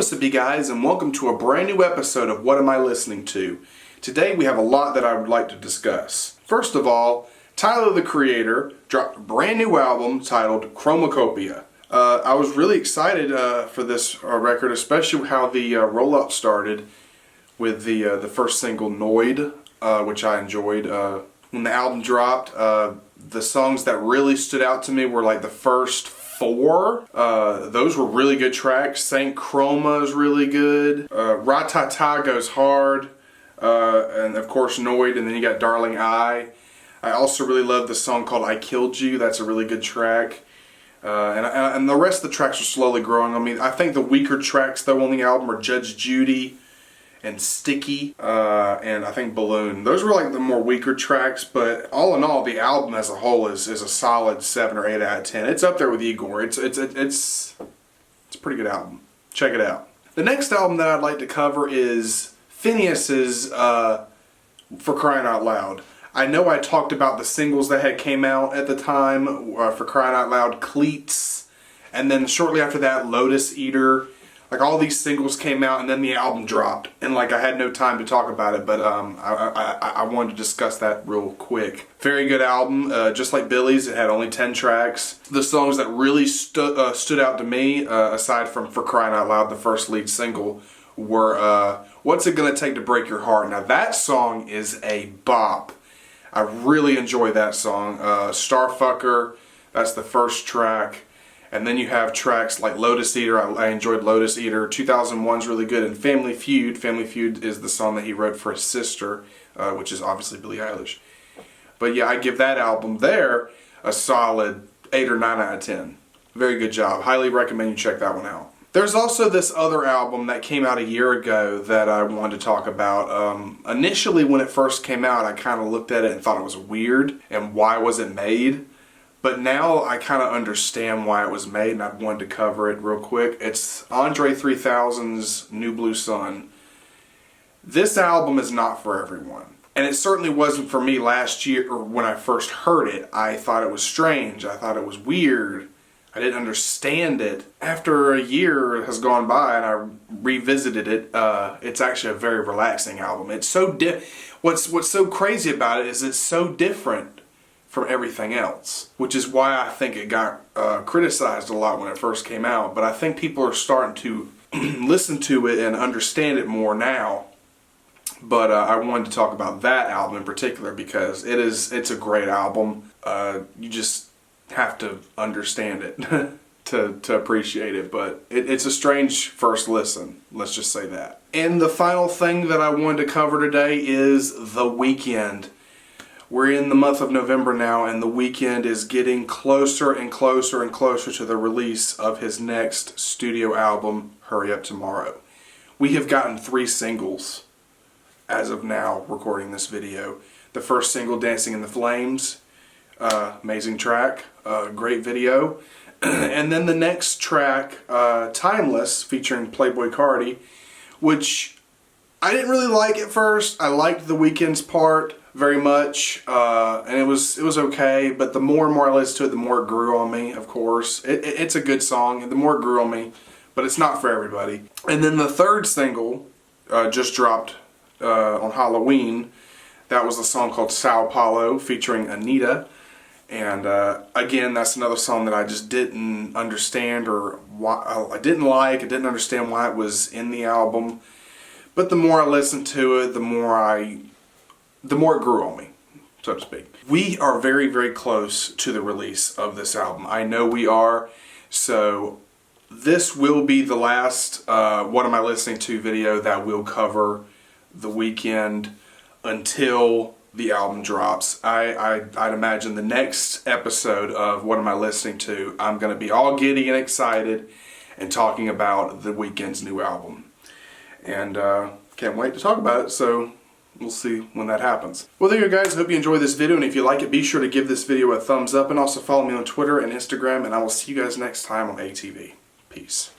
What's up you guys, and welcome to a brand new episode of What Am I Listening To? Today we have a lot that I would like to discuss. First of all, Tyler the Creator dropped a brand new album titled Chromakopia. I was really excited for this record, especially how the roll-up started with the first single, Noid, which I enjoyed. When the album dropped, the songs that really stood out to me were like the first four. Those were really good tracks. Saint Chroma is really good. Ratata goes hard. And of course Noid, and then you got Darling I. I also really love the song called I Killed You. That's a really good track. And the rest of the tracks are slowly growing. I mean, I think the weaker tracks though on the album are Judge Judy and Sticky, and I think Balloon. Those were like the more weaker tracks, but all in all, the album as a whole is a solid 7 or 8 out of 10. It's up there with Igor. It's a pretty good album. Check it out. The next album that I'd like to cover is Phineas's For Crying Out Loud. I know I talked about the singles that had came out at the time, For Crying Out Loud, Cleats, and then shortly after that, Lotus Eater. Like all these singles came out and then the album dropped, and like I had no time to talk about it, but I wanted to discuss that real quick. Very good album, just like Billy's. It had only 10 tracks. The songs that really stood out to me, aside from For Crying Out Loud, the first lead single, were What's It Gonna Take to Break Your Heart. Now that song is a bop. I really enjoy that song. Starfucker, that's the first track. And then you have tracks like Lotus Eater. I enjoyed Lotus Eater. 2001's really good. And Family Feud. Family Feud is the song that he wrote for his sister, which is obviously Billie Eilish. But yeah, I give that album there a solid 8 or 9 out of 10. Very good job. Highly recommend you check that one out. There's also this other album that came out a year ago that I wanted to talk about. Initially, when it first came out, I kind of looked at it and thought it was weird. And why was it made? But now I kind of understand why it was made, and I wanted to cover it real quick. It's Andre 3000's New Blue Sun. This album is not for everyone. And it certainly wasn't for me last year, or when I first heard it. I thought it was strange. I thought it was weird. I didn't understand it. After a year has gone by and I revisited it, it's actually a very relaxing album. It's so what's so crazy about it is it's so different from everything else, which is why I think it got criticized a lot when it first came out. But I think people are starting to listen to it and understand it more now. But I wanted to talk about that album in particular because it's a great album. You just have to understand it to appreciate it. But it's a strange first listen, let's just say that. And the final thing that I wanted to cover today is The Weeknd. We're in the month of November now, and The Weeknd is getting closer and closer and closer to the release of his next studio album, Hurry Up Tomorrow. We have gotten 3 singles as of now, recording this video. The first single, Dancing in the Flames, amazing track, great video. And then the next track, Timeless, featuring Playboi Carti, which I didn't really like at first. I liked The Weeknd's part very much, and it was okay, but the more and more I listened to it, the more it grew on me, of course. It's a good song, and the more it grew on me, but it's not for everybody. And then the third single just dropped on Halloween. That was a song called Sao Paulo, featuring Anita. And again, that's another song that I just didn't understand, or why I didn't like. I didn't understand why it was in the album. But the more I listened to it, the more it grew on me, so to speak. We are very, very close to the release of this album. I know we are. So this will be the last What Am I Listening To video that will cover The Weeknd until the album drops. I'd imagine the next episode of What Am I Listening To, I'm going to be all giddy and excited and talking about The Weeknd's new album. And can't wait to talk about it, so we'll see when that happens. Well, there you go, guys. Hope you enjoyed this video, and if you like it, be sure to give this video a thumbs up, and also follow me on Twitter and Instagram, and I will see you guys next time on ATV. Peace.